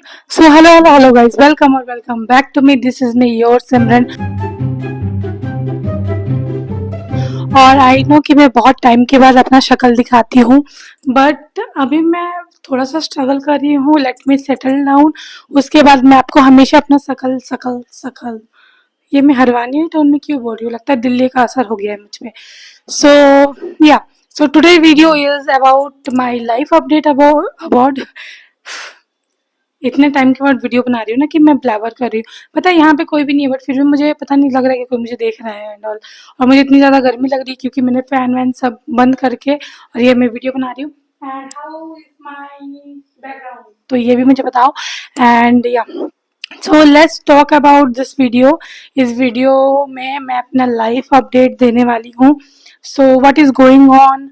So hello guys, welcome or welcome back to me. This is me your सिमरन। और I know कि मैं बहुत time के बाद अपना शक्ल दिखाती हूँ, बट अभी मैं थोड़ा सा स्ट्रगल कर रही हूँ। लेट मी सेटल डाउन, उसके बाद मैं आपको हमेशा अपना शकल शकल शकल, ये मैं हरवानी टोन में क्यों बोल रही हूँ, लगता है दिल्ली का असर हो गया है मुझ पे। सो या so today video is about my life update about इतने टाइम के बाद वीडियो बना रही हूँ ना कि मैं ब्लैबर कर रही हूँ। पता है यहाँ पे कोई भी नहीं है, बट फिर भी मुझे पता नहीं लग रहा है कि कोई मुझे देख रहा है एंड ऑल। और मुझे इतनी ज़्यादा गर्मी लग रही है क्योंकि मैंने फैन वैन सब बंद करके और ये मैं वीडियो बना रही हूँ। And how is my background, तो ये भी मुझे बताओ। एंड या so let's talk about this video. इस वीडियो में मैं अपना लाइफ अपडेट देने वाली हूँ। So what is going on.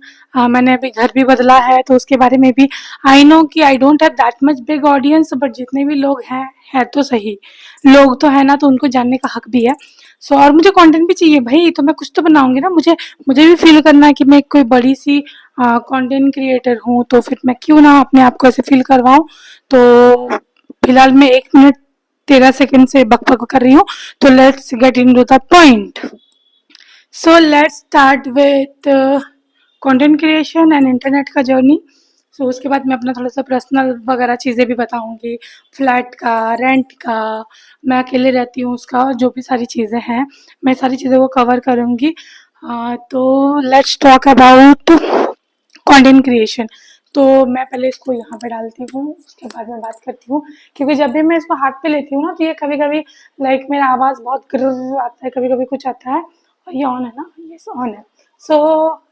मैंने अभी घर भी बदला है तो उसके बारे में भी। आई नो कि I don't have that much big audience, but जितने भी लोग हैं है तो सही, लोग तो है ना, तो उनको जानने का हक भी है। सो और मुझे कंटेंट भी चाहिए भाई, तो मैं कुछ तो बनाऊंगी ना। मुझे मुझे भी फील करना है कि मैं कोई बड़ी सी कंटेंट क्रिएटर हूँ, तो फिर मैं क्यों ना अपने आप को ऐसे फील करवाऊँ। तो फिलहाल मैं 1 मिनट 13 सेकंड से बक बक कर रही हूँ, तो let's get into the point. So let's start with content creation and internet का जर्नी। सो उसके बाद मैं अपना थोड़ा सा पर्सनल वगैरह चीज़ें भी बताऊंगी, फ्लैट का, रेंट का, मैं अकेले रहती हूँ उसका, जो भी सारी चीज़ें हैं मैं सारी चीज़ों को कवर करूँगी। तो let's talk about content creation. तो मैं पहले इसको यहाँ पे डालती हूँ, उसके बाद मैं बात करती हूँ। क्योंकि जब भी मैं इसको हाथ पे लेती हूँ ना, तो ये कभी कभी लाइक मेरा आवाज़ बहुत गर आता है, कभी कभी कुछ आता है। और ये ऑन है ना, ये ऑन है। सो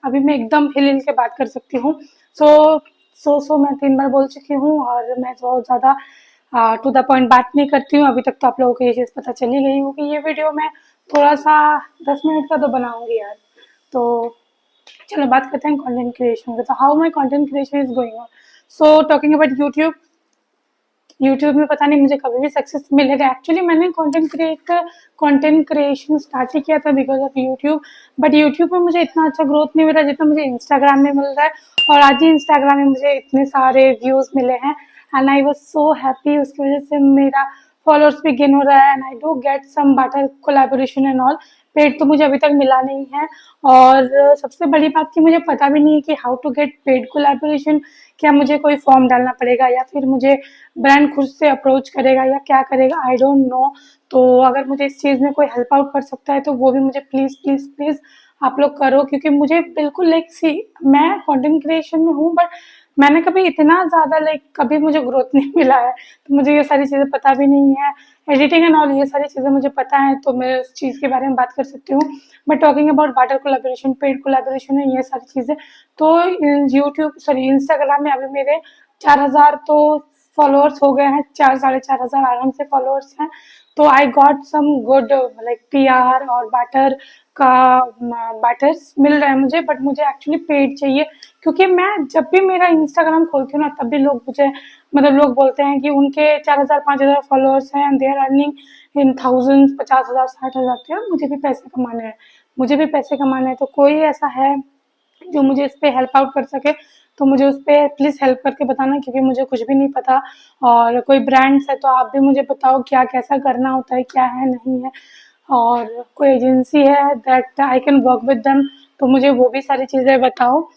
अभी मैं एकदम हिल हिल के बात कर सकती हूँ। सो मैं 3 बार बोल चुकी हूँ और मैं बहुत ज़्यादा टू द पॉइंट बात नहीं करती हूँ। अभी तक तो आप लोगों को ये चीज़ पता चली गई होगी। ये वीडियो मैं थोड़ा सा 10 मिनट का तो बनाऊंगी यार। तो चलो बात करते हैं कंटेंट क्रिएशन का। तो how my content creation is going on. So talking about YouTube, YouTube में पता नहीं मुझे कभी भी सक्सेस मिलेगा। एक्चुअली मैंने कंटेंट क्रिएशन स्टार्ट ही किया था because of YouTube, but YouTube में मुझे इतना अच्छा ग्रोथ नहीं मिला जितना मुझे इंस्टाग्राम में मिल रहा है। और आज ही इंस्टाग्राम में मुझे इतने सारे व्यूज मिले हैं and I was so happy. उसकी वजह से मेरा फॉलोअर्स भी गेन हो रहा है and I do get some better collaboration and all. Paid तो मुझे अभी तक मिला नहीं है। और सबसे बड़ी बात कि मुझे पता भी नहीं है कि how to get paid collaboration. क्या मुझे कोई फॉर्म डालना पड़ेगा या फिर मुझे ब्रांड खुद से अप्रोच करेगा या क्या करेगा, आई डोंट नो। तो अगर मुझे इस चीज़ में कोई हेल्प आउट कर सकता है तो वो भी मुझे प्लीज़ प्लीज़ प्लीज़ आप लोग करो। क्योंकि मुझे बिल्कुल लाइक सी, मैं कंटेंट क्रिएशन में हूँ, बट मैंने कभी इतना ज़्यादा लाइक कभी मुझे ग्रोथ नहीं मिला है। तो मुझे ये सारी चीज़ें पता भी नहीं है, एडिटिंग एंड ऑल ये सारी चीज़ें मुझे पता है, तो मैं उस चीज़ के बारे में बात कर सकती हूँ। But talking about water collaboration, paid collaboration है, ये सारी चीज़ें तो यूट्यूब सॉरी इंस्टाग्राम में अभी मेरे 4,000 तो फॉलोअर्स हो गए हैं। 4 साढ़े 4 हज़ार आराम से फॉलोअर्स हैं। तो I got some good like PR और बैटर का बैटर्स मिल रहा है मुझे, बट मुझे एक्चुअली पेड चाहिए। क्योंकि मैं जब भी मेरा इंस्टाग्राम खोलती हूँ ना, तब भी लोग मुझे मतलब लोग बोलते हैं कि उनके 4,000 5,000 फॉलोअर्स हैं and they are earning in thousand, 50,000 60,000। तो यार मुझे भी पैसे कमाने हैं, मुझे भी पैसे कमाने हैं। तो कोई ऐसा है जो मुझे इस पे हेल्प आउट कर सके तो मुझे उस पर प्लीज़ हेल्प करके बताना, क्योंकि मुझे कुछ भी नहीं पता। और कोई ब्रांड्स है तो आप भी मुझे बताओ क्या कैसा करना होता है, क्या है नहीं है। और कोई एजेंसी है that I can work with them, तो मुझे वो भी सारी चीज़ें बताओ।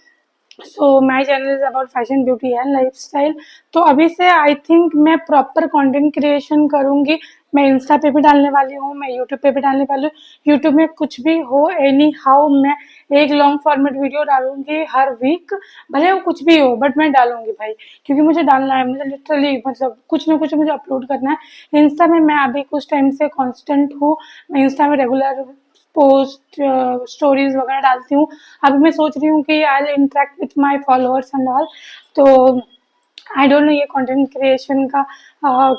So my channel is about fashion beauty and lifestyle. तो अभी से आई थिंक मैं प्रॉपर कंटेंट क्रिएशन करूँगी। मैं इंस्टा पे भी डालने वाली हूँ, मैं यूट्यूब पे भी डालने वाली हूँ। यूट्यूब में कुछ भी हो एनी हाउ मैं एक लॉन्ग फॉर्मेट वीडियो डालूंगी हर वीक, भले वो कुछ भी हो बट मैं डालूंगी भाई। क्योंकि मुझे डालना है, मुझे लिटरली मतलब कुछ ना कुछ मुझे अपलोड करना है। इंस्टा में मैं अभी कुछ टाइम से कॉन्स्टेंट हूँ, मैं इंस्टा में रेगुलर पोस्ट स्टोरीज वगैरह डालती हूँ। अभी मैं सोच रही हूँ कि I will interact with my followers and all. तो आई डोंट नो ये कंटेंट क्रिएशन का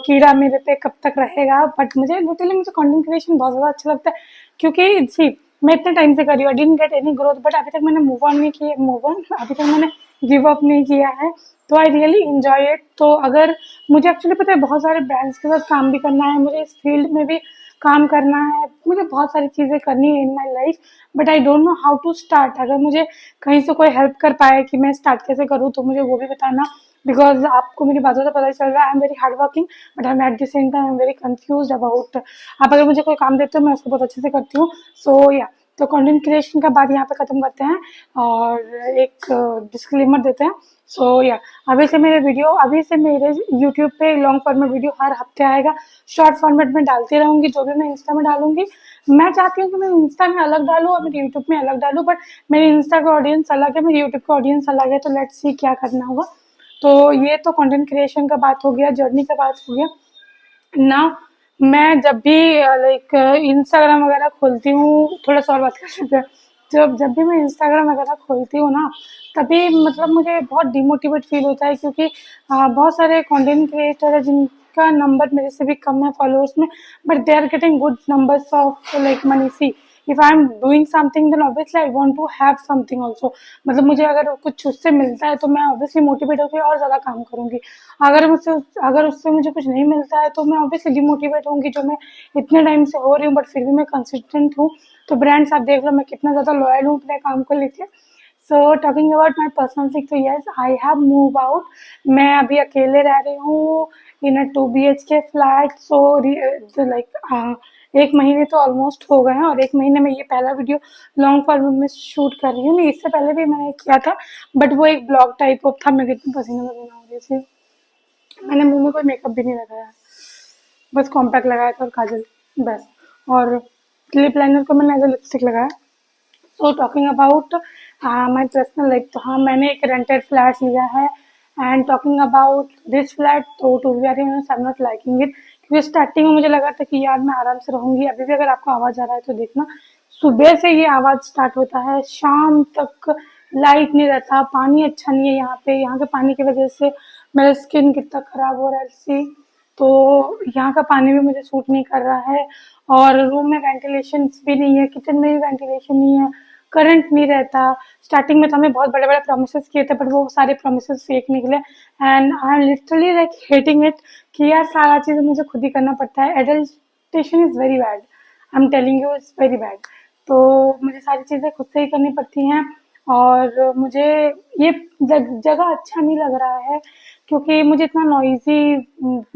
कीड़ा मेरे पे कब तक रहेगा, बट मुझे लिटरली मुझे कंटेंट क्रिएशन बहुत ज़्यादा अच्छा लगता है। क्योंकि सी मैं इतने टाइम से कर रही हूँ, I didn't get any growth, but अभी तक मैंने मूव ऑन नहीं किया, मूव ऑन अभी तक मैंने गिव अप नहीं किया है। तो आई रियली इंजॉय इट। तो अगर मुझे एक्चुअली पता है बहुत सारे ब्रांड्स के साथ काम भी करना है, मुझे इस फील्ड में भी काम करना है, मुझे बहुत सारी चीज़ें करनी है in my life, but I don't know how to start. अगर मुझे कहीं से कोई हेल्प कर पाए कि मैं स्टार्ट कैसे करूँ तो मुझे वो भी बताना। बिकॉज आपको मेरी बातों से पता ही चल रहा है आई am very hard working, but I M at the same time I am very confuse about, आप अगर मुझे कोई काम देते हो मैं उसको बहुत अच्छे से करती हूँ। सो या तो कंटेंट क्रिएशन का बात यहाँ पे खत्म करते हैं और एक डिस्क्लेमर देते हैं। सो या अभी से मेरे यूट्यूब पे लॉन्ग फॉर्मेट वीडियो हर हफ्ते आएगा, शॉर्ट फॉर्मेट में डालती रहूंगी, जो भी मैं इंस्टा में डालूंगी। मैं चाहती हूँ कि मैं इंस्टा में अलग डालूँ और मेरे यूट्यूब में अलग डालूँ, बट मेरे इंस्टा का ऑडियंस अलग है, मेरे यूट्यूब का ऑडियंस अलग है, तो लेट्स सी क्या करना होगा। तो ये तो कंटेंट क्रिएशन का बात हो गया, जर्नी का बात हो गया ना। मैं जब भी लाइक इंस्टाग्राम वगैरह खोलती हूँ, थोड़ा सा और बात कर लेते हैं। जब जब भी मैं इंस्टाग्राम वगैरह खोलती हूँ ना, तभी मतलब मुझे बहुत डिमोटिवेट फील होता है, क्योंकि बहुत सारे कंटेंट क्रिएटर है जिनका नंबर मेरे से भी कम है फॉलोअर्स में, but they are getting good numbers of like money. See if I am doing something then obviously I want to have something also. मतलब मुझे अगर कुछ उससे मिलता है तो मैं ऑब्वियसली मोटिवेट होकर और ज़्यादा काम करूँगी। अगर उससे मुझे कुछ नहीं मिलता है तो मैं ऑब्वियसली डिमोटिवेट होंगी, जो मैं इतने टाइम से हो रही हूँ, बट फिर भी मैं कंसिस्टेंट हूँ। तो ब्रांड्स आप देख लो मैं कितना ज़्यादा लॉयल हूँ अपने काम को लेके। So talking about my personal thing, तो yes I have move out. मैं अभी अकेले रह रही हूँ in a 2 BHK flat. So like 1 महीने तो ऑलमोस्ट हो गए हैं, और 1 महीने में ये पहला वीडियो लॉन्ग फॉर्म में शूट कर रही हूँ। नहीं, इससे पहले भी मैंने किया था, बट वो एक ब्लॉग टाइप ऑफ था। मैं कितनी पसीना पसीना हो रही थी, मैंने मुंह में कोई मेकअप भी नहीं लगाया, बस कॉम्पैक्ट लगाया था और काजल, बस। और लिप लाइनर को मैंने एज अ लिपस्टिक लगाया। So talking about my personal life, तो हाँ मैंने एक रेंटेड फ्लैट लिया है। And talking about this flat, तो to be very honest I am not liking it, क्योंकि स्टार्टिंग में मुझे लगा था कि यार मैं आराम से रहूंगी। अभी भी अगर आपको आवाज़ आ रहा है तो देखना, सुबह से ये आवाज़ स्टार्ट होता है, शाम तक लाइट नहीं रहता, पानी अच्छा नहीं है यहाँ पे। यहाँ के पानी की वजह से मेरा स्किन कितना खराब हो रहा है सी। तो यहाँ का पानी भी मुझे सूट नहीं कर रहा है, और रूम में वेंटिलेशन भी नहीं है, किचन में भी वेंटिलेशन नहीं है, करंट नहीं रहता। स्टार्टिंग में तो हमें बहुत बड़े बड़े प्रोमिस किए थे, बट वो सारे प्रोमिस फेक निकले। And I am literally like hating it, कि यार सारा चीज़ मुझे खुद ही करना पड़ता है। Adulteration is very bad, I am telling you it's very bad. तो मुझे सारी चीज़ें खुद से ही करनी पड़ती हैं, और मुझे ये जगह अच्छा नहीं लग रहा है, क्योंकि मुझे इतना नॉइजी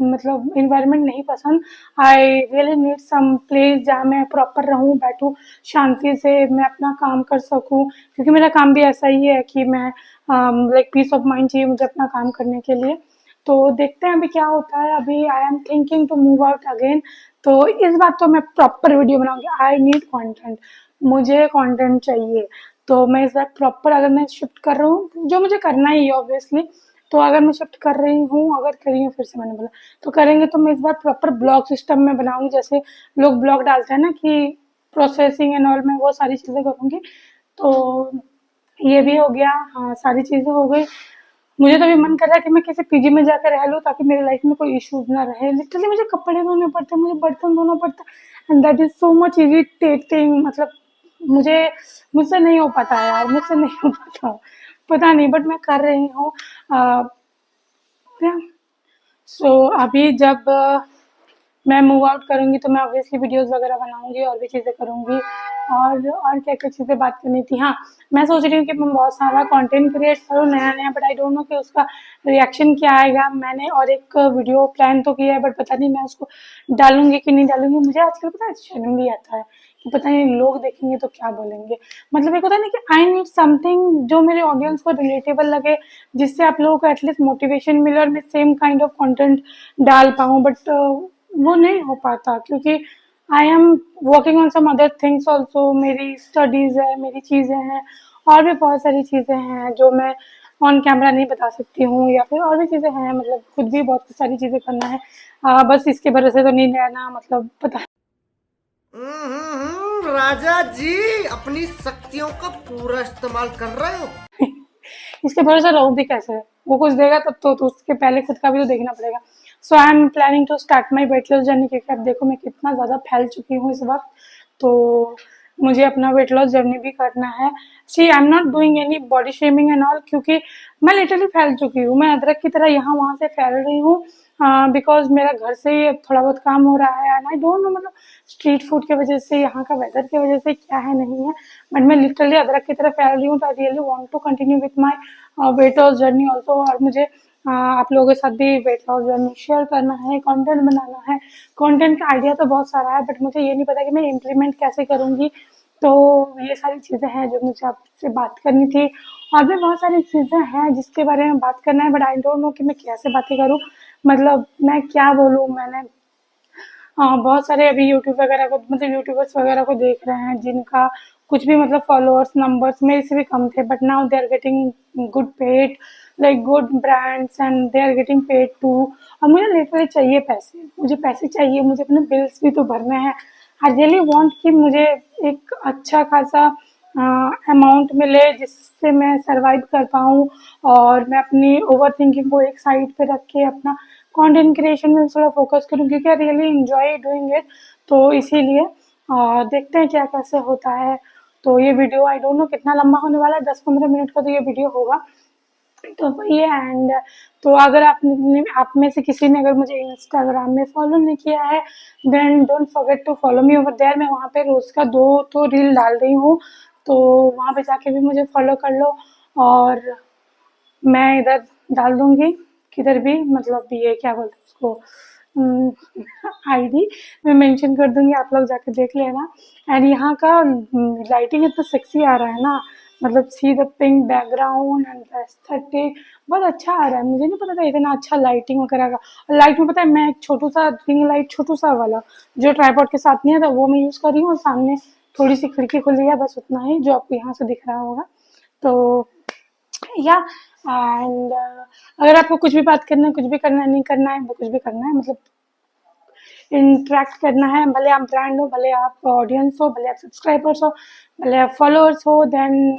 मतलब इन्वायरमेंट नहीं पसंद। I really need some place जहाँ मैं प्रॉपर रहूँ, बैठूँ शांति से, मैं अपना काम कर सकूँ, क्योंकि मेरा काम भी ऐसा ही है कि मैं लाइक पीस ऑफ माइंड चाहिए मुझे अपना काम करने के लिए। तो देखते हैं अभी क्या होता है। अभी I am thinking to move out again. तो इस बात तो मैं प्रॉपर वीडियो बनाऊंगी, आई नीड कंटेंट, मुझे कंटेंट चाहिए। तो मैं इस बार प्रॉपर, अगर मैं शिफ्ट कर रहा हूँ, जो मुझे करना ही है ऑब्वियसली, तो अगर मैं शिफ्ट कर रही हूँ, अगर कर रही हूँ फिर से मैंने बोला, तो करेंगे तो मैं इस बार प्रॉपर ब्लॉग सिस्टम में बनाऊंगी, जैसे लोग ब्लॉग डालते हैं ना कि प्रोसेसिंग एंड ऑल, में वो सारी चीज़ें करूँगी। तो ये भी हो गया, हाँ सारी चीज़ें हो गई। मुझे तो अभी मन कर रहा है कि मैं किसी पीजी में जाकर रह लूँ, ताकि मेरी लाइफ में कोई इश्यूज ना रहे। लिटरली मुझे कपड़े धोने पड़ते हैं, मुझे बर्तन धोना पड़ता है, and that is so much irritating. मतलब मुझे मुझसे नहीं हो पाता यार, मुझसे नहीं हो पाता, पता नहीं, बट मैं कर रही हूँ। सो अभी जब मैं मूव आउट करूँगी तो मैं ऑब्वियसली वीडियोस वगैरह बनाऊँगी और भी चीज़ें करूँगी। और क्या-क्या चीज़ें बात करनी थी, हाँ, मैं सोच रही हूँ कि मैं बहुत सारा कंटेंट क्रिएट करूँ नया-नया, बट आई डोंट नो कि उसका रिएक्शन क्या आएगा। मैंने और एक वीडियो प्लान तो किया है, बट पता नहीं मैं उसको डालूँगी कि नहीं डालूँगी। मुझे आजकल पता है शर्म भी आता है कि पता नहीं लोग देखेंगे तो क्या बोलेंगे। मतलब एक होता है ना कि आई नीड समथिंग जो मेरे ऑडियंस को रिलेटेबल लगे, जिससे आप लोगों को एटलीस्ट मोटिवेशन मिले और मैं सेम काइंड ऑफ कंटेंट डाल पाऊँ, बट वो नहीं हो पाता, क्योंकि I am working on some other things also. मेरी स्टडीज़ है, मेरी चीज़ें हैं, और भी बहुत सारी चीज़ें हैं जो मैं ऑन कैमरा नहीं बता सकती हूँ, या फिर और भी चीज़ें हैं, मतलब खुद भी बहुत सारी चीज़ें करना है। बस इसके भरोसे तो नहीं रहना, मतलब पता राजा जी अपनी शक्तियों का पूरा इस्तेमाल कर रहे हो। इसके भरोसे रहूँ भी कैसे? वो कुछ देगा तब तो उसके पहले खुद का भी तो देखना पड़ेगा। So I am planning to start my weight loss journey, क्योंकि अब देखो मैं कितना ज़्यादा फैल चुकी हूँ इस वक्त। तो मुझे अपना वेट लॉस जर्नी भी करना है। See I am not doing any body shaming and all, क्योंकि मैं लिटरली फैल चुकी हूँ, मैं अदरक की तरह यहाँ वहाँ से फैल रही हूँ। बिकॉज मेरा घर से ही थोड़ा बहुत काम हो रहा है, एंड आई डोंट नो, मतलब स्ट्रीट फूड की वजह से, यहाँ का वेदर की वजह से, क्या है नहीं है, बट मैं लिटरली अदरक की तरह फैल रही हूँ। तो I really want to continue with my weight loss journey also. और मुझे आप लोगों के साथ भी वेट लॉस जर्नी शेयर करना है, कंटेंट बनाना है। कंटेंट का आइडिया तो बहुत सारा है, बट मुझे ये नहीं पता कि मैं इम्प्लीमेंट कैसे करूँगी। तो ये सारी चीज़ें हैं जो मुझे आपसे बात करनी थी, और भी बहुत सारी चीज़ें हैं जिसके बारे में बात करना है, बट आई डोंट नो कि मैं कैसे बातें करूँ, मतलब मैं क्या बोलूँ। मैंने बहुत सारे अभी यूट्यूब वगैरह को, मतलब यूट्यूबर्स वगैरह को देख रहे हैं जिनका कुछ भी मतलब फॉलोअर्स नंबर्स मेरे से भी कम थे, but now they are getting good paid, like good brands, and they are getting paid too. और मुझे लिटरली चाहिए पैसे, मुझे पैसे चाहिए, मुझे अपने बिल्स भी तो भरने हैं। आई रियली वांट कि मुझे एक अच्छा खासा अमाउंट मिले जिससे मैं सरवाइव कर पाऊँ, और मैं अपनी ओवर थिंकिंग को एक साइड पे रख के अपना कंटेंट क्रिएशन में थोड़ा फोकस करूँ, क्योंकि I really enjoy doing it. तो इसीलिए देखते हैं क्या कैसे होता है। तो ये वीडियो आई डोंट नो कितना लंबा होने वाला है, 10-15 मिनट का तो ये वीडियो होगा। तो वही है। एंड तो अगर आप में से किसी ने अगर मुझे इंस्टाग्राम में फॉलो नहीं किया है, then don't forget to follow me over there. मैं वहाँ पे रोज का 2 तो रील डाल रही हूँ, तो वहाँ पे जाके भी मुझे फॉलो कर लो। और मैं इधर डाल दूंगी, किधर भी, मतलब ये क्या बोलते हैं उसको, आईडी मैं मेंशन कर दूंगी, आप लोग जाके देख लेना। एंड यहाँ का लाइटिंग इतना सेक्सी आ रहा है ना, मतलब see the pink background and aesthetic बहुत अच्छा आ रहा है। मुझे नहीं पता था इतना अच्छा लाइटिंग वगैरह का। और लाइट में पता है, मैं एक छोटू सा रिंग लाइट, छोटू सा वाला जो ट्राइपॉड के साथ नहीं आता, वो मैं यूज़ कर रही हूँ। और सामने थोड़ी सी खिड़की खुली है, बस उतना ही जो आपको यहाँ से दिख रहा होगा। तो या एंड अगर आपको कुछ भी बात करना है, कुछ भी करना है, नहीं करना है, वो कुछ भी करना है, मतलब इंटरेक्ट करना है, भले आप ब्रांड हो, भले आप ऑडियंस हो, भले आप सब्सक्राइबर्स हो, भले आप फॉलोअर्स हो, देन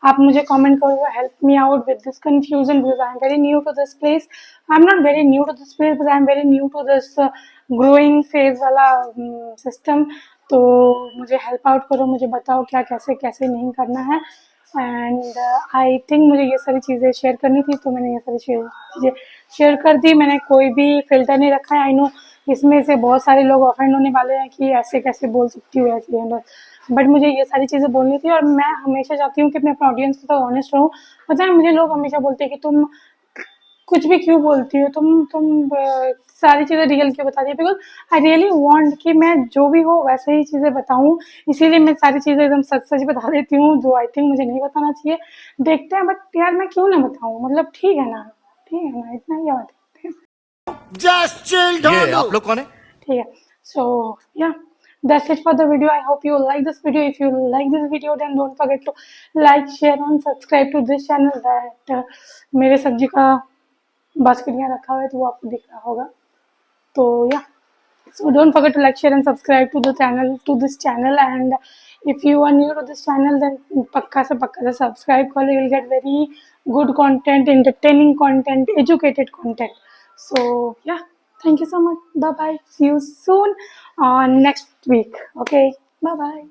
आप मुझे कमेंट करो, help me out with this confusion, because I am very new to this place. I am not very new to this place, but I am very new to this growing phase वाला system. तो मुझे help out करो, मुझे बताओ क्या कैसे कैसे नहीं करना है। एंड आई थिंक मुझे ये सारी चीज़ें शेयर करनी थी, तो मैंने ये सारी चीज़ें शेयर कर दी। मैंने कोई भी फिल्टर नहीं रखा है। आई नो इसमें से बहुत सारे लोग ऑफेंड होने वाले हैं कि ऐसे कैसे बोल सकती हूँ, ऐसे है, बट मुझे ये सारी चीज़ें बोलनी थी। और मैं हमेशा चाहती हूँ कि मैं अपने ऑडियंस के साथ ऑनेस्ट रहूँ। पता है, मुझे लोग हमेशा बोलते हैं कि तुम कुछ भी क्यों बोलती हो, तुम सारी चीज़ें रियल क्यों बताती है, बिकॉज आई रियली वांट कि मैं जो भी हो वैसे ही चीज़ें बताऊँ। इसीलिए मैं सारी चीज़ें एकदम सच सच बता देती हूँ, जो आई थिंक मुझे नहीं बताना चाहिए। देखते हैं, बट यार मैं क्यों ना बताऊँ, मतलब ठीक है ना, ठीक है ना, इतना ही बात है। Just chill, ये Dhonu. आप लोग कौन है? ठीक है। So yeah, that's it for the video. I hope you like this video. If you like this video, then don't forget to like, share and subscribe to this channel that मेरे सब्जी का basket यहाँ रखा हुआ है, तो वो आपको दिख रहा होगा। तो yeah, so don't forget to like, share and subscribe to the channel, to this channel. And if you are new to this channel, then पक्का से subscribe करो. You will get very good content, entertaining content, educated content. So yeah, thank you so much. Bye bye. See you soon on next week. Okay. Bye bye.